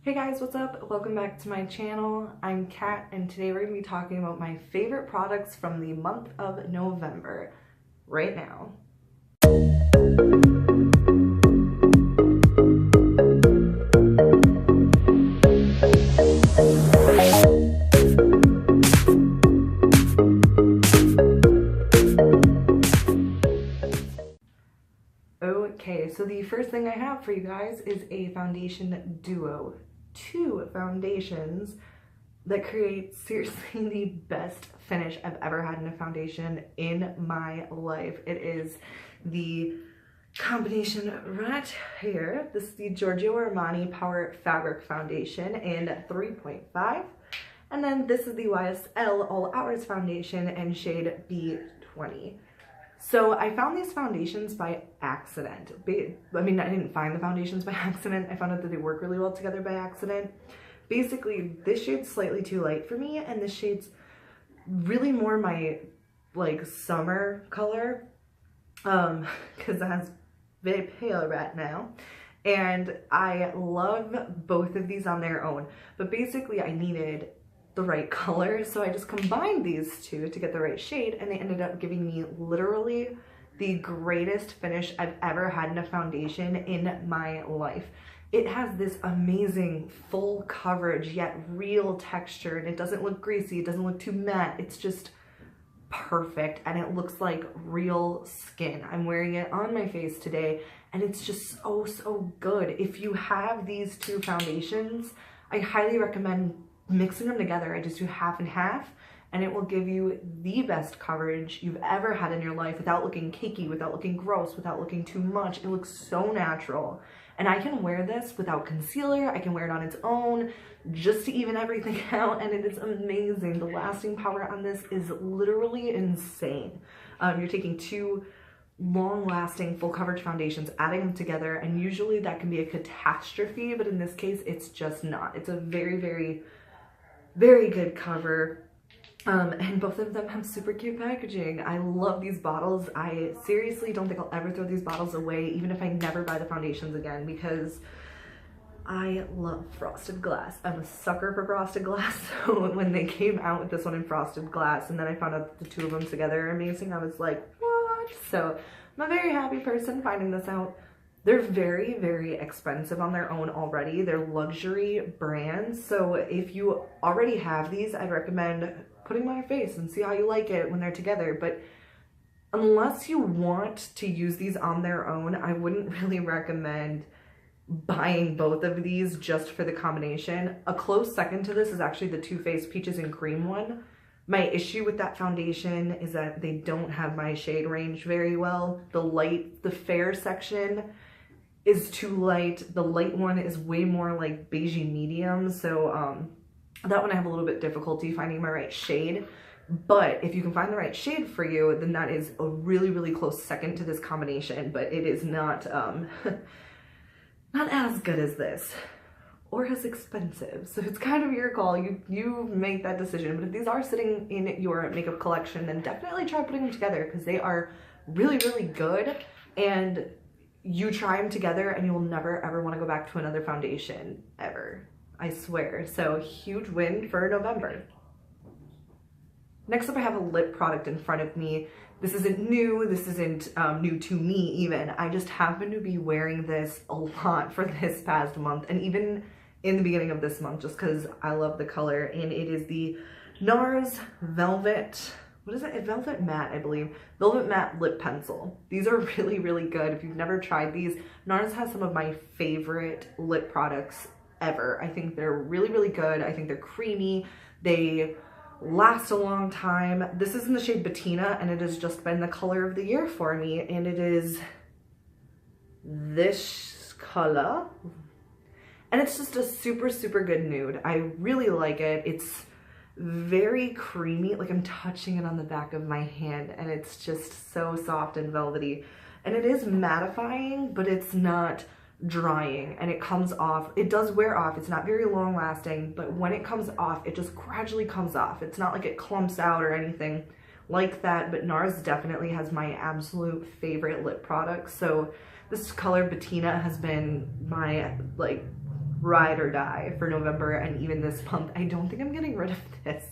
Hey guys, what's up? Welcome back to my channel. I'm Kat, and today we're going to be talking about my favorite products from the month of November right now. Okay, so the first thing I have for you guys is a foundation duo. Two foundations that create seriously the best finish I've ever had in a foundation in my life. It is the combination right here. This is the Giorgio Armani Power Fabric Foundation in 3.5. And then this is the YSL All Hours Foundation in shade B20. So I found these foundations by accident. I mean, I didn't find the foundations by accident. I found out that they work really well together by accident. Basically, this shade's slightly too light for me, and this shade's really more my, like, summer color, because it has very pale right now. And I love both of these on their own, but basically I needed the right color, so I just combined these two to get the right shade, and they ended up giving me literally the greatest finish I've ever had in a foundation in my life. It has this amazing full coverage yet real texture, and it doesn't look greasy, it doesn't look too matte, it's just perfect, and it looks like real skin. I'm wearing it on my face today, and it's just so good. If you have these two foundations, I highly recommend mixing them together. I just do half and half, and it will give you the best coverage you've ever had in your life without looking cakey, without looking gross, without looking too much. It looks so natural, and I can wear this without concealer. I can wear it on its own just to even everything out, and it is amazing. The lasting power on this is literally insane. You're taking two long-lasting full coverage foundations, adding them together, and usually that can be a catastrophe, but in this case it's just not. It's a very good cover, and both of them have super cute packaging. I love these bottles. I seriously don't think I'll ever throw these bottles away, even if I never buy the foundations again, because I love frosted glass. I'm a sucker for frosted glass, so when they came out with this one in frosted glass, and then I found out that the two of them together are amazing, I was like, what? So I'm a very happy person finding this out. They're very expensive on their own already. They're luxury brands, so if you already have these, I'd recommend putting them on your face and see how you like it when they're together. But unless you want to use these on their own, I wouldn't really recommend buying both of these just for the combination. A close second to this is actually the Too Faced Peaches and Cream one. My issue with that foundation is that they don't have my shade range very well. The fair section is too light. The light one is way more like beigey medium, so that one I have a little bit difficulty finding my right shade. But if you can find the right shade for you, then that is a really close second to this combination, but it is not not as good as this or as expensive, so it's kind of your call. You make that decision. But if these are sitting in your makeup collection, then definitely try putting them together, because they are really good, and you try them together and you will never ever want to go back to another foundation ever, I swear. So huge win for November. Next up, I have a lip product in front of me. This isn't new. This isn't new to me even. I just happen to be wearing this a lot for this past month, and even in the beginning of this month, just because I love the color. And it is the Nars Velvet, what is it? Velvet Matte, I believe. Velvet Matte Lip Pencil. These are really good. If you've never tried these, Nars has some of my favorite lip products ever. I think they're really good. I think they're creamy. They last a long time. This is in the shade Bettina, and it has just been the color of the year for me, and it is this color, and it's just a super good nude. I really like it. It's very creamy, like I'm touching it on the back of my hand, and it's just so soft and velvety, and it is mattifying, but it's not drying, and it comes off. It does wear off. It's not very long lasting, but when it comes off, it just gradually comes off. It's not like it clumps out or anything like that, but Nars definitely has my absolute favorite lip product. So this color Bettina has been my like ride or die for November and even this month. I don't think I'm getting rid of this.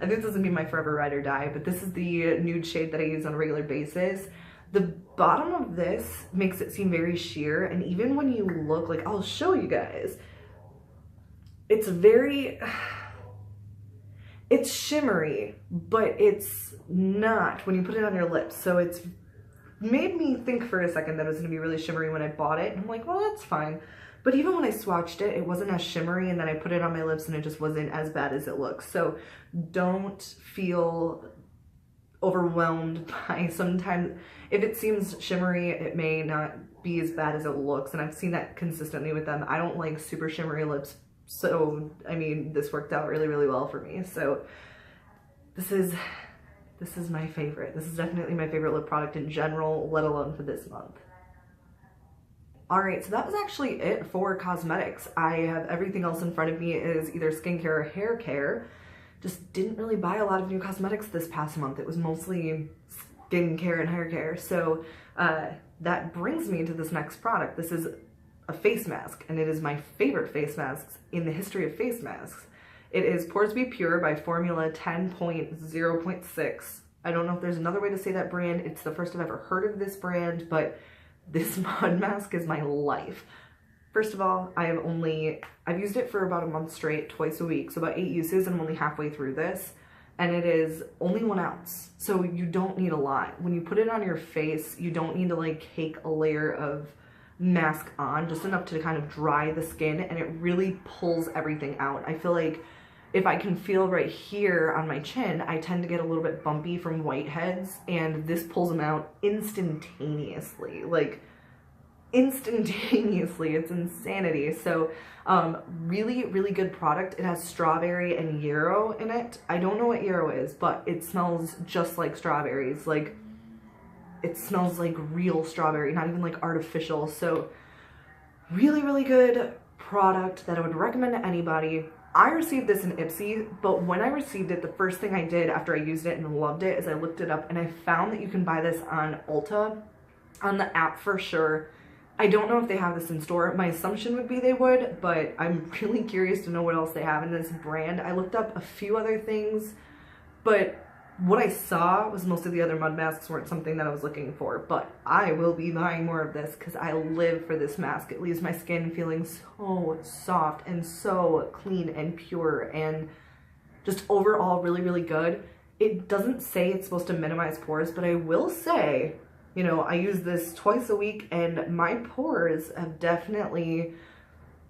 I think this is gonna be my forever ride or die, but this is the nude shade that I use on a regular basis. The bottom of this makes it seem very sheer, and even when you look, like, I'll show you guys, it's very, it's shimmery, but it's not when you put it on your lips. So it's made me think for a second that it was gonna be really shimmery when I bought it. And I'm like, well, that's fine. But even when I swatched it, it wasn't as shimmery, and then I put it on my lips and it just wasn't as bad as it looks. So don't feel overwhelmed by, sometimes if it seems shimmery, it may not be as bad as it looks. And I've seen that consistently with them. I don't like super shimmery lips. So, I mean, this worked out really, really well for me. So this is my favorite. This is definitely my favorite lip product in general, let alone for this month. All right, so that was actually it for cosmetics. I have everything else in front of me is either skincare or hair care. Just didn't really buy a lot of new cosmetics this past month. It was mostly skincare and hair care. So that brings me to this next product. This is a face mask, and it is my favorite face masks in the history of face masks. It is Pores Be Pure by Formula 10.0.6. I don't know if there's another way to say that brand. It's the first I've ever heard of this brand, but this mud mask is my life. First of all, I've used it for about a month straight, twice a week, so about 8 uses, and I'm only halfway through this. And it is only 1 ounce, so you don't need a lot. When you put it on your face, you don't need to like cake a layer of mask on, just enough to kind of dry the skin, and it really pulls everything out. I feel like if I can feel right here on my chin, I tend to get a little bit bumpy from whiteheads, and this pulls them out instantaneously, like instantaneously. It's insanity. So really, really good product. It has strawberry and yarrow in it. I don't know what yarrow is, but it smells just like strawberries. Like, it smells like real strawberry, not even like artificial. So really, really good product that I would recommend to anybody. I received this in Ipsy, but when I received it, the first thing I did after I used it and loved it is I looked it up, and I found that you can buy this on Ulta, on the app for sure. I don't know if they have this in store. My assumption would be they would, but I'm really curious to know what else they have in this brand. I looked up a few other things, but what I saw was most of the other mud masks weren't something that I was looking for, but I will be buying more of this because I live for this mask. It leaves my skin feeling so soft and so clean and pure, and just overall really, really good. It doesn't say it's supposed to minimize pores, but I will say, you know, I use this twice a week, and my pores have definitely,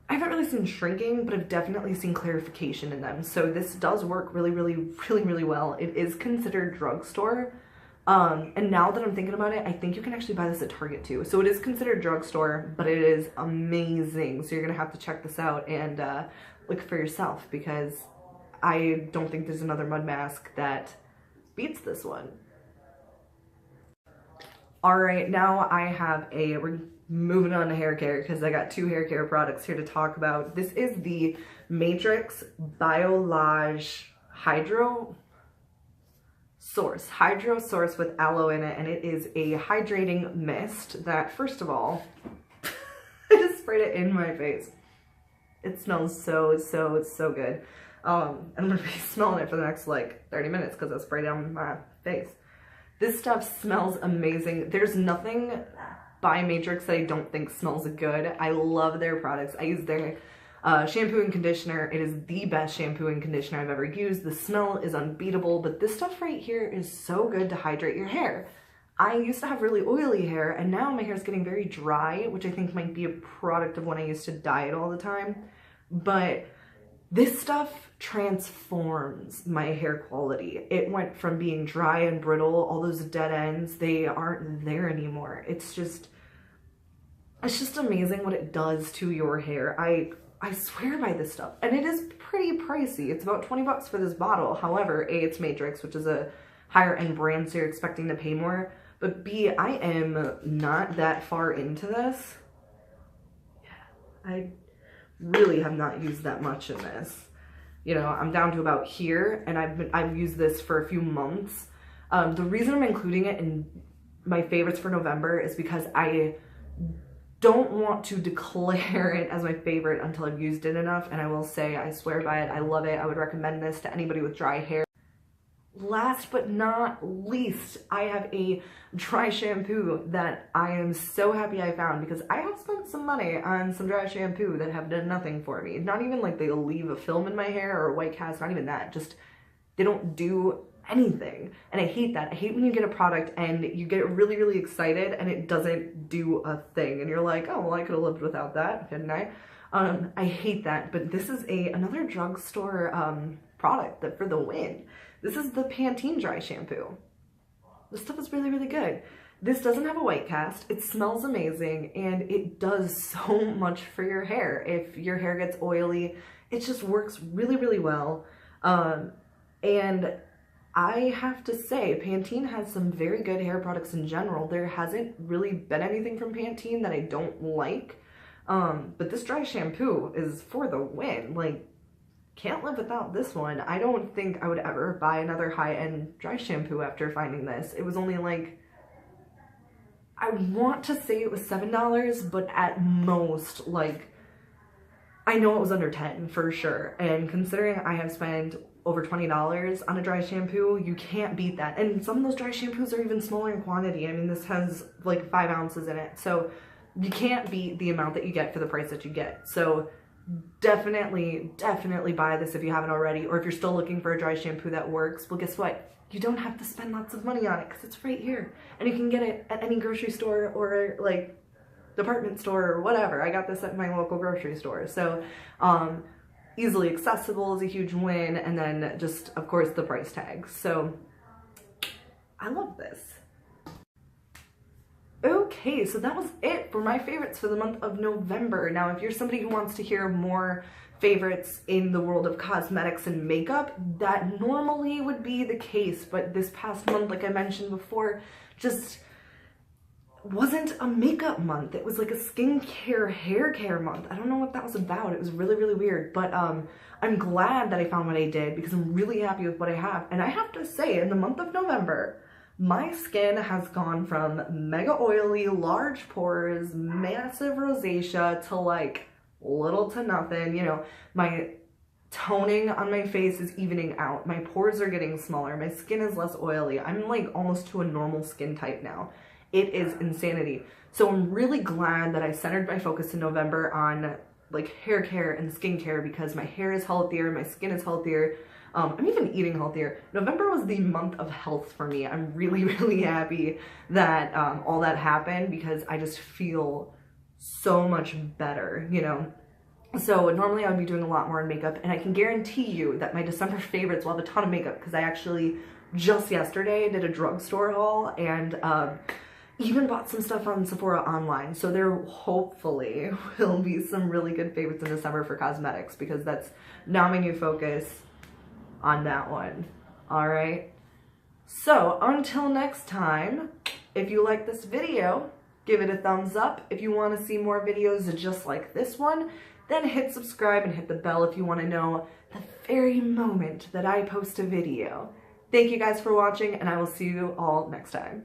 I haven't really seen shrinking, but I've definitely seen clarification in them. So this does work really, really, really, really well. It is considered drugstore. And now that I'm thinking about it, I think you can actually buy this at Target too. So it is considered drugstore, but it is amazing. So you're gonna have to check this out and look for yourself, because I don't think there's another mud mask that beats this one. All right, now we're moving on to hair care, because I got 2 hair care products here to talk about. This is the Matrix Biolage HydraSource with aloe in it, and it is a hydrating mist that, first of all, I just sprayed it in my face. It smells so, so, so good. And I'm gonna be smelling it for the next like 30 minutes because I sprayed it on my face. This stuff smells amazing. There's nothing by Matrix that I don't think smells good. I love their products. I use their shampoo and conditioner. It is the best shampoo and conditioner I've ever used. The smell is unbeatable, but this stuff right here is so good to hydrate your hair. I used to have really oily hair, and now my hair is getting very dry, which I think might be a product of when I used to dye it all the time. But this stuff transforms my hair quality. It went from being dry and brittle, all those dead ends, they aren't there anymore. It's just amazing what it does to your hair. I swear by this stuff. And it is pretty pricey. It's about 20 bucks for this bottle. However, A, it's Matrix, which is a higher end brand, so you're expecting to pay more. But B, I am not that far into this. Yeah, I really have not used that much in this. You know, I'm down to about here, and I've used this for a few months. The reason I'm including it in my favorites for November is because I don't want to declare it as my favorite until I've used it enough, and I will say I swear by it. I love it. I would recommend this to anybody with dry hair. Last but not least, I have a dry shampoo that I am so happy I found, because I have spent some money on some dry shampoo that have done nothing for me. Not even like they'll leave a film in my hair or a white cast, not even that. Just, they don't do anything. And I hate that. I hate when you get a product and you get really, really excited and it doesn't do a thing. And you're like, oh, well, I could have lived without that, couldn't I? I hate that. But this is another drugstore product that for the win. This is the Pantene dry shampoo. This stuff is really, really good. This doesn't have a white cast. It smells amazing, and it does so much for your hair. If your hair gets oily, it just works really, really well. And I have to say, Pantene has some very good hair products in general. There hasn't really been anything from Pantene that I don't like. But this dry shampoo is for the win. Like, can't live without this one. I don't think I would ever buy another high-end dry shampoo after finding this. It was only like, I want to say it was $7, but at most, like, I know it was under 10 for sure. And considering I have spent over $20 on a dry shampoo, you can't beat that. And some of those dry shampoos are even smaller in quantity. I mean, this has like 5 ounces in it. So you can't beat the amount that you get for the price that you get. So definitely buy this if you haven't already, or if you're still looking for a dry shampoo that works. Well, guess what? You don't have to spend lots of money on it because it's right here. And you can get it at any grocery store or like department store or whatever. I got this at my local grocery store. So easily accessible is a huge win. And then just, of course, the price tag. So I love this. Okay, so that was it for my favorites for the month of November. Now, if you're somebody who wants to hear more favorites in the world of cosmetics and makeup, that normally would be the case, but this past month, like I mentioned before, just wasn't a makeup month. It was like a skincare, hair care month. I don't know what that was about. It was really, really weird, but I'm glad that I found what I did because I'm really happy with what I have. And I have to say, in the month of November, my skin has gone from mega oily, large pores, massive rosacea to like little to nothing. You know, my toning on my face is evening out. My pores are getting smaller. My skin is less oily. I'm like almost to a normal skin type now. It is insanity. So I'm really glad that I centered my focus in November on like hair care and skincare because my hair is healthier, my skin is healthier. I'm even eating healthier. November was the month of health for me. I'm really, really happy that all that happened because I just feel so much better, you know? So normally I would be doing a lot more in makeup, and I can guarantee you that my December favorites will have a ton of makeup because I actually just yesterday did a drugstore haul and even bought some stuff on Sephora online. So there hopefully will be some really good favorites in December for cosmetics because that's now my new focus on that one. All right. So until next time, if you like this video, give it a thumbs up. If you want to see more videos just like this one, then hit subscribe and hit the bell if you want to know the very moment that I post a video. Thank you guys for watching, and I will see you all next time.